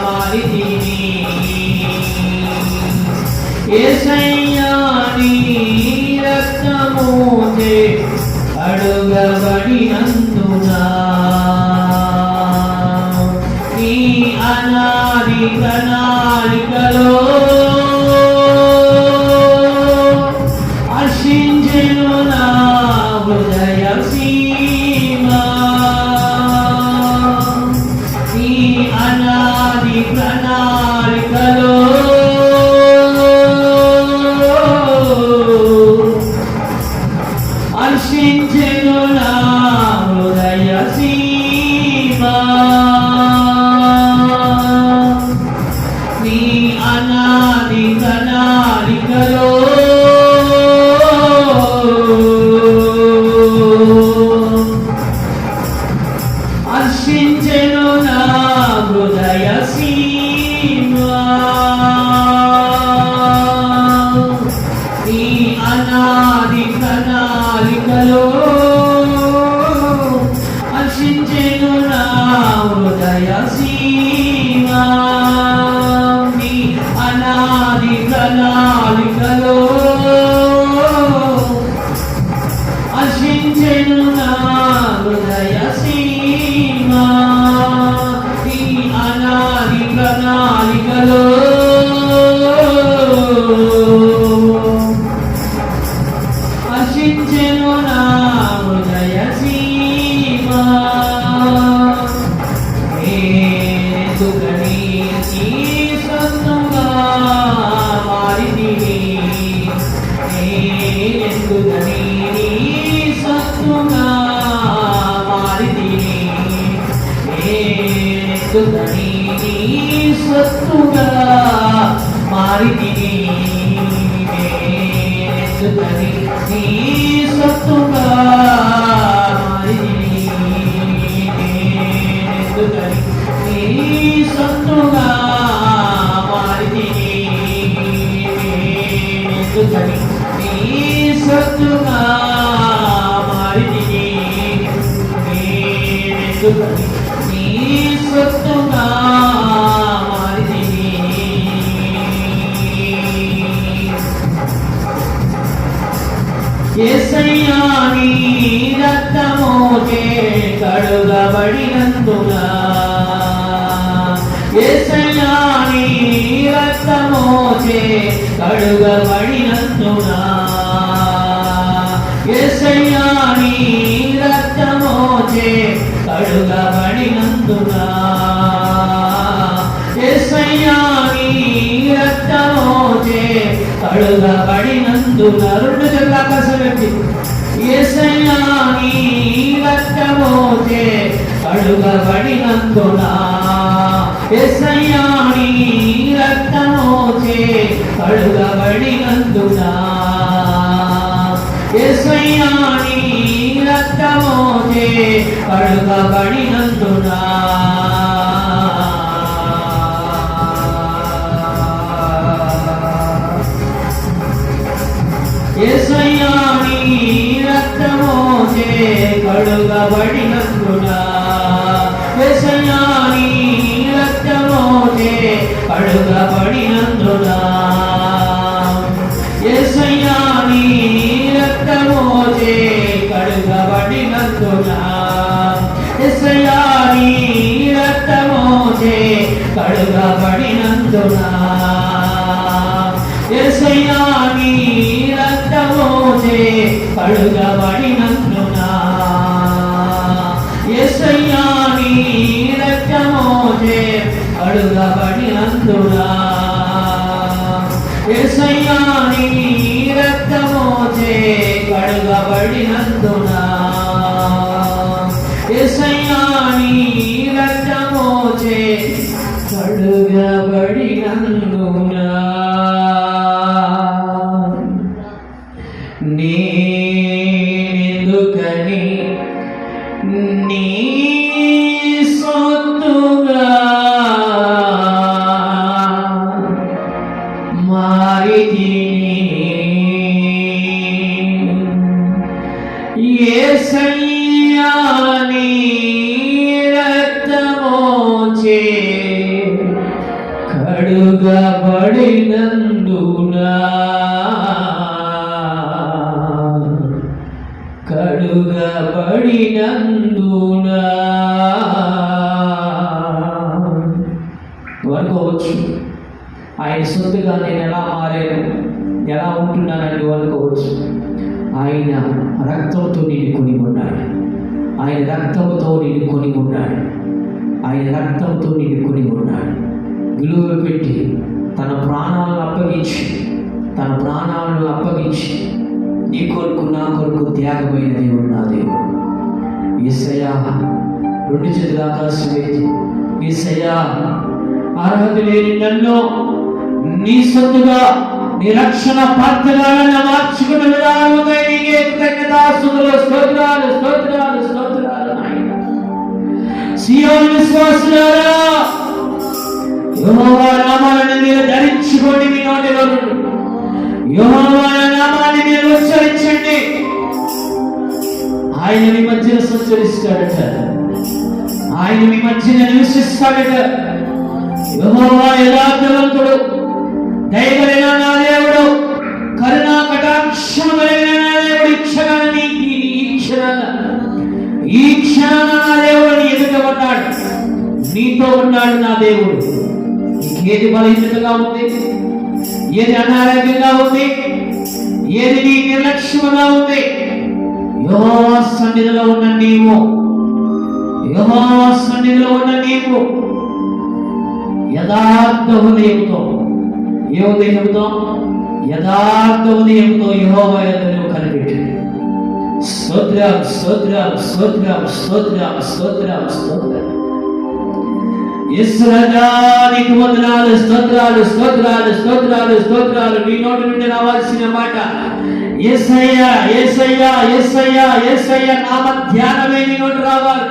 మారితిని యేసయ్యా నీ రక్తమోచే కడుగబడినందున నీ అనాది ప్రణాళికలో హర్షించెను నా హృదయ సీమ నీ అనాది ప్రణాళికలో హర్షించెను నా హృదయ సీమ నీ అనాది ప్రణాళికలో హర్షించెను నా హృదయ సీమ నీ అనాది ప్రణాళికలో హర్షించెను నా హృదయ సీమ నీ అనాది ప్రణాళికలో హర్షించెను నా హృదయ సీమ నీ అనాది ప్రణాళికలో హర్షించెను నా హృదయ సీమ నేనెందుకని నీ సొత్తుగా మారితిని నేనెందుకని నీ సొత్తుగా మారితిని నేనెందుకని నీ సొత్తుగా మారితిని నేనెందుకని నీ సొత్తుగా మారితిని నేనెందుకని నీ సొత్తుగా మారితిని నేనెందుకని నీ సొత్తుగా మారితిని నేనెందుకని నీ సొత్తుగా మారితిని యేసయ్యా నీ రక్తమోచే కడుగబడినందున యేసయ్యా నీ రక్తమోచే కడుగబడినందున యేసయ్యా నీ రక్తమోచే కడుగబడినందున యేసయ్యా నీ రక్తమోచే కడుగబడినందున రెండు చేతుల ఆకాశం ఎత్తి యేసయ్యా నీ రక్తమోచే కడుగబడినందున యేసయ్యా నీ రక్తమోచే కడుగబడినందున యేసయ్యా నీ రక్తమోచే కడుగబడినందున యేసయ్యా నీ రక్తమోచే కడుగబడినందున యేసయ్యా నీ రక్తమోచే కడుగబడినందున యేసయ్యా నీ రక్తమోచే కడుగబడినందున యేసయ్యా నీ రక్తమోచే కడుగబడినందున యేసయ్యా నీ రక్తమోచే కడుగబడినందున యేసయ్యా నీ రక్తమోచే కడుగబడినందున యేసయ్యా నీ రక్తమోచే కడుగబడినందున యేసయ్యా నీ రక్తమోచే కడుగబడినందున యేసయ్యా నీ రక్తమోచే కడుగబడినందునా అనుకోవచ్చు. ఆయన సొత్తుగా నేను ఎలా మారాను, ఎలా ఉంటున్నానని అనుకోవచ్చు. ఆయన రక్తంతో నిన్ను కొని ఉన్నాడు. ఆయన రక్తంతో నిన్ను కొని ఉన్నాడు. ఆయన రక్తంతో నిన్ను కొని ఉన్నాడు. విలువ పెట్టి తన ప్రాణాలను అప్పగించి నీ కొరకు నా కొరకు త్యాగమైన దేవుడు నా దేవుడు. యేసయ్యా, రెండు చేతుల ఆకాశం వేసి, యేసయ్యా, అర్హత లేని నన్ను నీ సొత్తుగా, నీ రక్షణ పాత్రగా నన్ను మార్చుకున్న విధానముగా నీకే కృతజ్ఞతాస్తుతులు, స్తోత్రాలు స్తోత్రాలు స్తోత్రాలు నాయన. సియోను విశ్వాసులారా, యెహోవా నామాలను మీరు ధరించుకోండి. మీ నోటిలో నుండి యెహోవా నామాన్ని మీరు ఉచ్చరించండి. ఆయన మీ మధ్యన సంచరిస్తాడట. ఆయన మీ మధ్యన నివసిస్తాడట. యెహోవా యథార్థవంతుడు, దయగలిగిన నా దేవుడు, కరుణా కటాక్షము కలిగిన నా దేవుడు. ఈ క్షణాన నా దేవుడు నీ ఎదుట ఉన్నాడు, నీతో ఉన్నాడు నా దేవుడు. ఏది బలహీనతగా ఉంది, ఏది అనారోగ్యంగా ఉంది, ఏది నీ నిర్లక్ష్యంగా ఉంది, యెహోవా సన్నిధిలో ఉన్న నీవు యథార్థ హృదయంతో, ఏ హృదయంతో? యథార్థ హృదయంతో యెహోవా యందు నువ్వు కనిపెట్టు. స్తోత్రం స్తోత్రం స్తోత్రం స్తోత్రం స్తోత్రం స్తోత్రం. యేసురాజానికి వందనాలు, స్తోత్రాలు స్తోత్రాలు స్తోత్రాలు స్తోత్రాలు. మీ నోటి నుండి రావాల్సిన మాట యేసయ్యా యేసయ్యా యేసయ్యా యేసయ్యా నామ ధ్యానమే నీ నోటి రావాలి.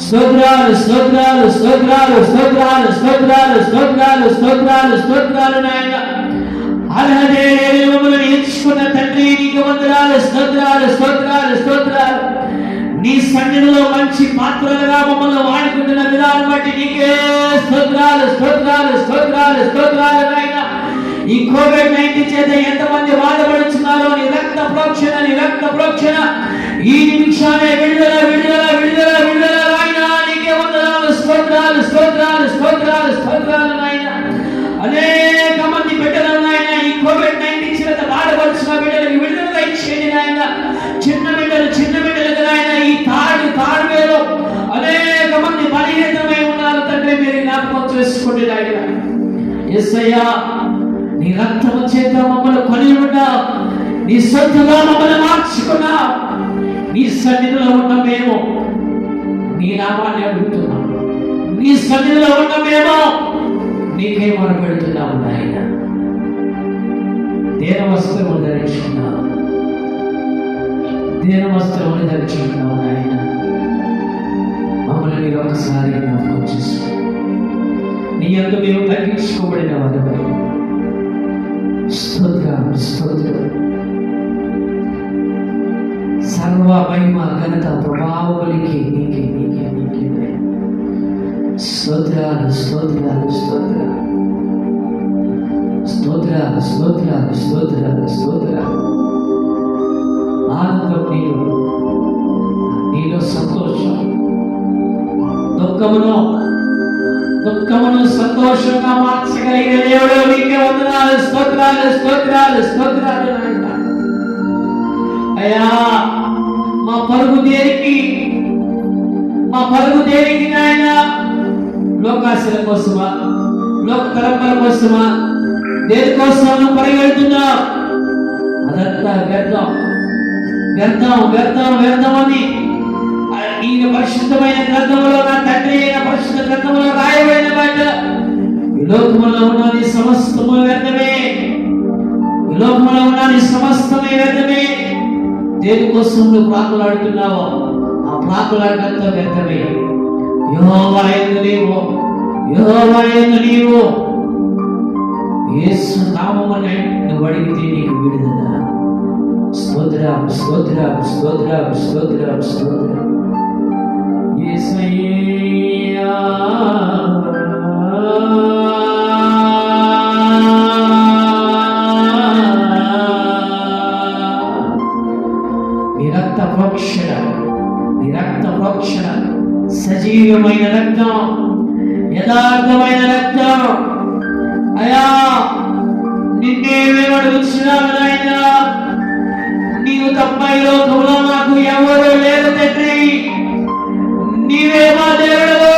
స్తోత్రాలు స్తోత్రాలు స్తోత్రాలు స్తోత్రాలు స్తోత్రాలు స్తోత్రాలు స్తోత్రాలు స్తోత్రాలు నాయన. అర్హతే లేని మమ్మల్ని ఎంచుకున్న తండ్రి నీకు వందనాలు, స్తోత్రాలు స్తోత్రాలు స్తోత్రాలు. నీ సన్నిధిలో మంచి పాత్రలుగా మమ్మల్ని వాడుకుంటున్న విధానం బట్టి నీకే స్తోత్రాలు స్తోత్రాలు స్తోత్రాలు స్తోత్రాలు నాయన. ఈ కోవిడ్-19 చేత ఎంతమంది బాధపడుతున్నారో నీ రక్త ప్రోక్షణ ఈ నిమిషాలే విడుదల విడుదల విడుదల విడుదల నాయన. నీకే వందనాలు, స్తోత్రాలు స్తోత్రాలు స్తోత్రాలు స్తోత్రాలు నాయన. అనేక మంది బిడ్డలు నాయన ఈ కోవిడ్-19 చేత బాధపడుతున్న బిడ్డలకు విడుదల ఇచ్చేది నాయన. చిన్న బిడ్డలకు నాయన ఈ తాడువేలో అనేక మంది బలహీనమై ఉన్నారు తండ్రి. మీరు జ్ఞాపకం చేసుకోండి నాయన. యేసయ్యా, నీ రక్తము చేత మమ్మల్ని కొని ఉన్నావు, నీ సొత్తుగా మమ్మల్ని మార్చుకున్నావు. నీ సన్నిధిలో ఉన్న మేము నీ నామాన్ని అడుగుతున్నాం. నీ సన్నిధిలో ఉన్న మేము నీకే మొరపెడుతున్నాము నాయన. దేన వస్త్రములు ధరించుకున్నావు నాయన. మమ్మల్ని మీరు ఒకసారి జ్ఞాపకం చేసుకో. నీ యందు మేము తగ్గించుకోబడిన వారిపై స్తోత్రం స్తోత్రం. సర్వ మహిమ ఘనత ప్రభావములకి నీకే నీకే నీకే స్తోత్రాలు స్తోత్రాలు స్తోత్రాలు స్తోత్రాలు స్తోత్రాలు స్తోత్రాలు స్తోత్రాలు. ఆనందం నీలో సంతోషం, దుఃఖమును సంతోషంగా మార్చగలిగిన దేవుడు నీకే వందనాలు, స్తోత్రాలు స్తోత్రాలు స్తోత్రాలు నాయన. అయ్యా, మా పరుగు దేనికి నాయన? లోకాశల కోసమా, లోక తలంపుల కోసమా, దేనికోసం పరిగెడుతున్నావు? అదంతా వ్యర్థం వ్యర్థం వ్యర్థం వ్యర్థం అని ఈ పరిశుద్ధమైన గ్రంథంలో, నా తండ్రి అయిన పరిశుద్ధ గ్రంథంలో రాయబడిన మాట, ఈ లోకములో ఉన్నది సమస్తము వ్యర్థమే. వ్యర్థమే. దేనికోసం నువ్వు ప్రాకులాడుతున్నావో ఆ ప్రాకులాడంతా వ్యర్థమే. యెహోవా యందు నీవు యేసు నామమునే నువ్వు అడిగితే నీకు విడుదల. స్తోత్రం స్తోత్రం స్తోత్రం స్తోత్రం స్తోత్రం యేసయ్యా. నీ రక్త ప్రోక్షణ సజీవమైన రక్తం, యథార్థమైన రక్తం. అయా నిన్నే అడుగుతున్నాను నాయన, నీవు తప్ప ఈ లోకంలో మాకు ఎవరు లేరు తండ్రి. నీవే మా దేవుడు,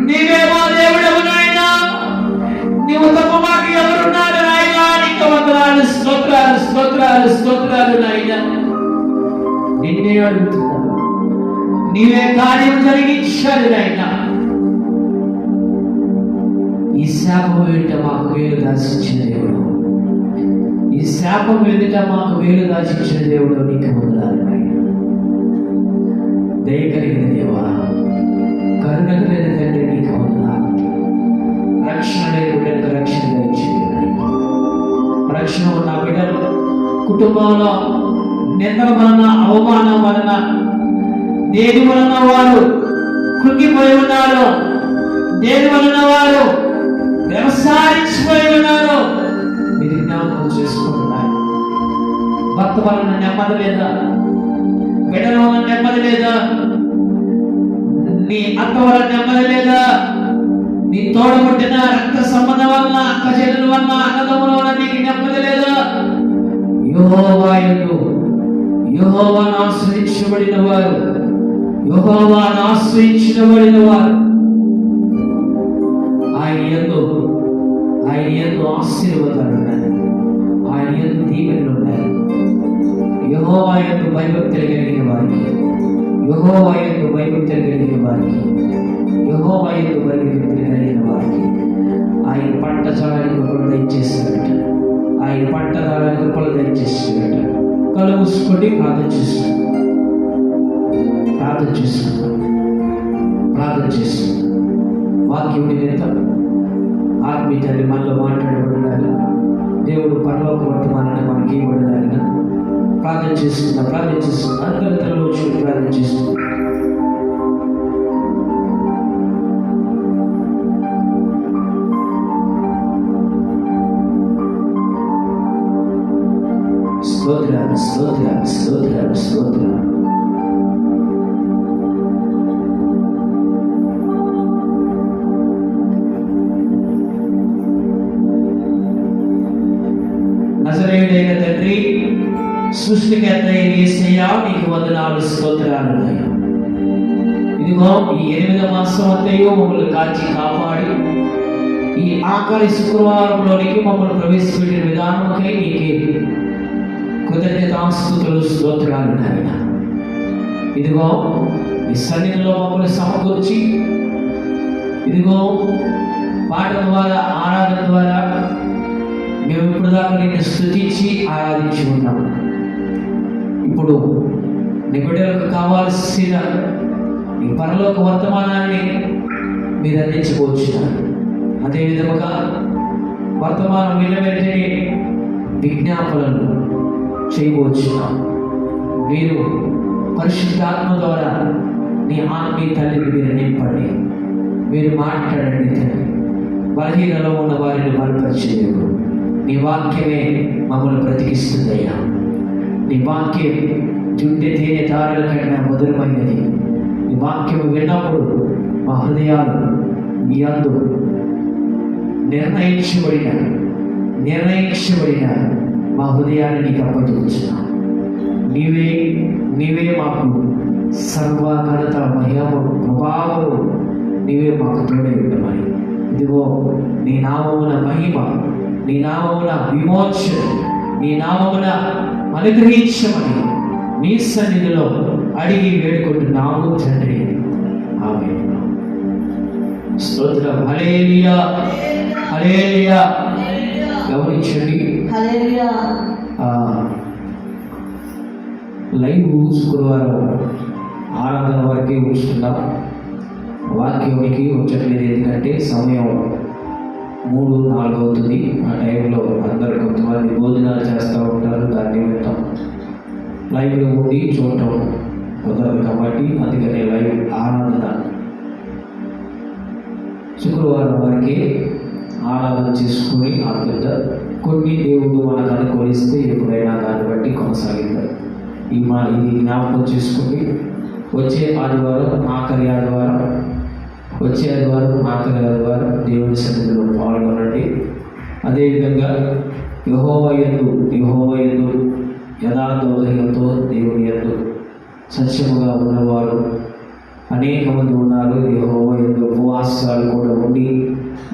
నీవే మా దేవుడవు నాయన. నీవు తప్ప మాకు ఎవరున్నారు నాయన? నీకు వందనాలు, స్తోత్రాలు స్తోత్రాలు స్తోత్రాలు నాయన. నిన్నే అడుగుతున్నాను, నీవే కార్యం జరిగించాలి నాయన. ఈ శాపం ఎదుట మాకు వేలు దాచించిన దేవుడు, ఈ శాపం ఎదుట మాకు వేలు దాచించిన దేవుడు నీకు వందనాలు నాయన. దయ కలిగిన దేవా, కరుణ కలిగిన తండ్రి నీకు వందనాలు. రక్షణ లేని బిడ్డలకు రక్షణ దయచేయండి. రక్షణ ఉన్న బిడ్డలు కుటుంబంలో నిందల వలన, అవమానం వలన, దేని వలన వారు కృంగిపోయి ఉన్నారు, దేని వలన వారు వ్యవసాయించిపోయి ఉన్నారు, మీరు జ్ఞాపకం చేసుకుంటున్నారు. భర్త వలన నెమ్మది లేదా, బిడ్డల వలన నెమ్మది లేదా, నీ అక్క వలన నెమ్మది లేదా, నీ తోడబుట్టిన రక్త సంబంధం వలన, అక్క చెల్లెల వలన, అన్నదమ్ముల వలన నీకు నెమ్మది లేదా. యెహోవాను ఆశ్రయించబడిన వారు, యెహోవాను ఆశ్రయించబడిన వారు ఆయన యందు ఆశీర్వాదాలు ఉన్నాయి, ఆయన యందు దీవెనలు ఉన్నాయి. యెహోవా యందు భయభక్తులు కలిగిన వారికి, యెహోవా యందు భయభక్తులు కలిగిన వారికి, యెహోవా యందు భయభక్తులు కలిగిన వారికి ఆయన పంట చాలని కృపలు దయచేస్తాడట, ఆయన పంట చాలని కృపలు దయచేస్తాడట. కళ్ళు మూసుకొని ప్రార్థన చేస్తున్నాం. వాక్యం నిమిత్తం ఆత్మీయ తండ్రి మనలో మాట్లాడబడాలి. దేవుడు పరలోక వర్తమానాన్ని మనకి ఇవ్వబడాలి. ప్రార్థన చేస్తున్నా అందరి తలలో వచ్చి ప్రార్థన చేస్తున్నా. స్తోత్రాలు స్తోత్రాలు స్తోత్రాలు స్తోత్రాలు. నజరేయుడైన తండ్రి, సృష్టికర్త అయిన యేసయ్యా నీకు వందనాలు, స్తోత్రాలు. ఇదిగో ఈ 8వ మాసం అంతయు మమ్మల్ని కాచి కాపాడి ఈ ఆఖరి శుక్రవారంలోనికి మమ్మల్ని ప్రవేశపెట్టిన విధానముకై నీకే కృతజ్ఞతాస్తుతులు, స్తోత్రాలు నాయన. ఇదిగో ఈ సన్నిధిలో మమ్మల్ని సమకూర్చి, ఇదిగో పాటల ద్వారా, ఆరాధన ద్వారా మేము ఇప్పుడు దాకా నిన్ను స్తుతించి ఆరాధించి ఉన్నాము. ఇప్పుడు నీ బిడ్డలకు కావాల్సిన నీ పరలోక వర్తమానాన్ని మీరు అందించబోతున్నారు. అదేవిధముగా వర్తమానం వెంటనే విజ్ఞాపనలు చేయబోతున్నాం. మీరు పరిశుద్ధాత్మ ద్వారా నీ ఆత్మీయ తల్లిని మీరు నింపండి, మీరు మాట్లాడండి తండ్రి. బలహీనలో ఉన్న వారిని బలపరిచేయరు. నీ వాక్యమే మమ్మల్ని బ్రతికిస్తుందయ్యా. నీ వాక్యం జుండె తేనె తారల కన్నా మధురమైనది. నీ వాక్యం విన్నప్పుడు మా హృదయాలు నీ యందు నిర్ణయించబడిన మా హృదయాన్ని నీకు అప్పగించున్నాం. నీవే మాకు సర్వ ఘనత, మహిమ, ప్రభావము నీవే మాకు తోడే ఉండమని. ఇదిగో నీ నామమున మహిమ, నీ నామమున విమోచన, నీ నామమున అనుగ్రహించమని నీ సన్నిధిలో అడిగి వేడుకుంటున్నాము తండ్రి. ఆమేన్. స్తోత్రం. హల్లెలూయా, హల్లెలూయా. గమనించండి, లైవ్ శుక్రవారం ఆరాధన వరకే ఉంచుతున్నాం. వాక్యానికి వచ్చట్లేదు, ఎందుకంటే సమయం 3-4 అవుతుంది. ఆ టైంలో అందరు కొంతమంది భోజనాలు చేస్తూ ఉంటారు. దాని నిమిత్తం లైవ్లో ఉండి చూడటం కుదరదు కాబట్టి అందుకనే లైవ్ ఆరాధన శుక్రవారం వరకే ఆరాధన చేసుకుని ఆర్థిక కొన్ని దేవుడు మనకు అనుకూలిస్తే ఎప్పుడైనా దాన్ని బట్టి కొనసాగిద్దాం. ఇది జ్ఞాపకం చేసుకుని వచ్చే ఆదివారం ఆఖరి ఆదివారం దేవుని సన్నిధిలో పాల్గొనండి. అదేవిధంగా యెహోవా యందు యథార్థ హృదయంతో దేవుని యందు సత్యముగా ఉన్నవారు అనేక మంది ఉన్నారు. యెహోవా యందు ఉపవాసాలు కూడా ఉండి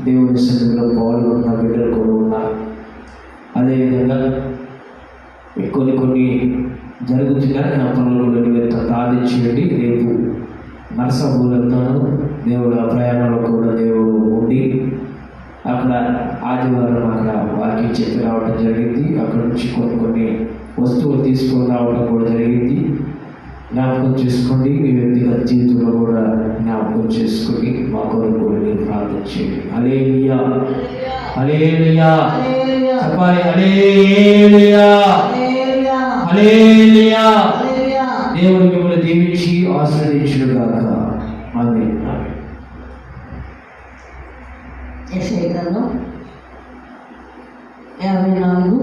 దేవుని సన్నిధిలో పాల్గొన్న బిడ్డలు కూడా ఉన్నారు. అదేవిధంగా కొన్ని జరుగుతున్న నా పనులు నిమిత్తం ప్రార్థించేయండి. రేపు నరసాపూర్ వెళ్తాను. దేవుడు ఆ ప్రయాణంలో కూడా దేవుడు ఉండి అక్కడ ఆదివారం అక్కడ వాక్యం చెప్పి రావడం జరిగింది. అక్కడ నుంచి కొన్ని వస్తువులు తీసుకొని రావడం కూడా జరిగింది. జ్ఞాపకం చేసుకోండి. మీ వ్యక్తిగత జీవితంలో కూడా జ్ఞాపకం చేసుకొని మా కొరకు కూడా మీరు ప్రార్థన చేయండి. హల్లెలూయా, హల్లెలూయా చెప్పాలి. హల్లెలూయా, హల్లెలూయా. దేవుడు మిమ్మల్ని దీవించి ఆశీర్వదించును గాక. ఆమేన్. యెషయా గ్రంథం 54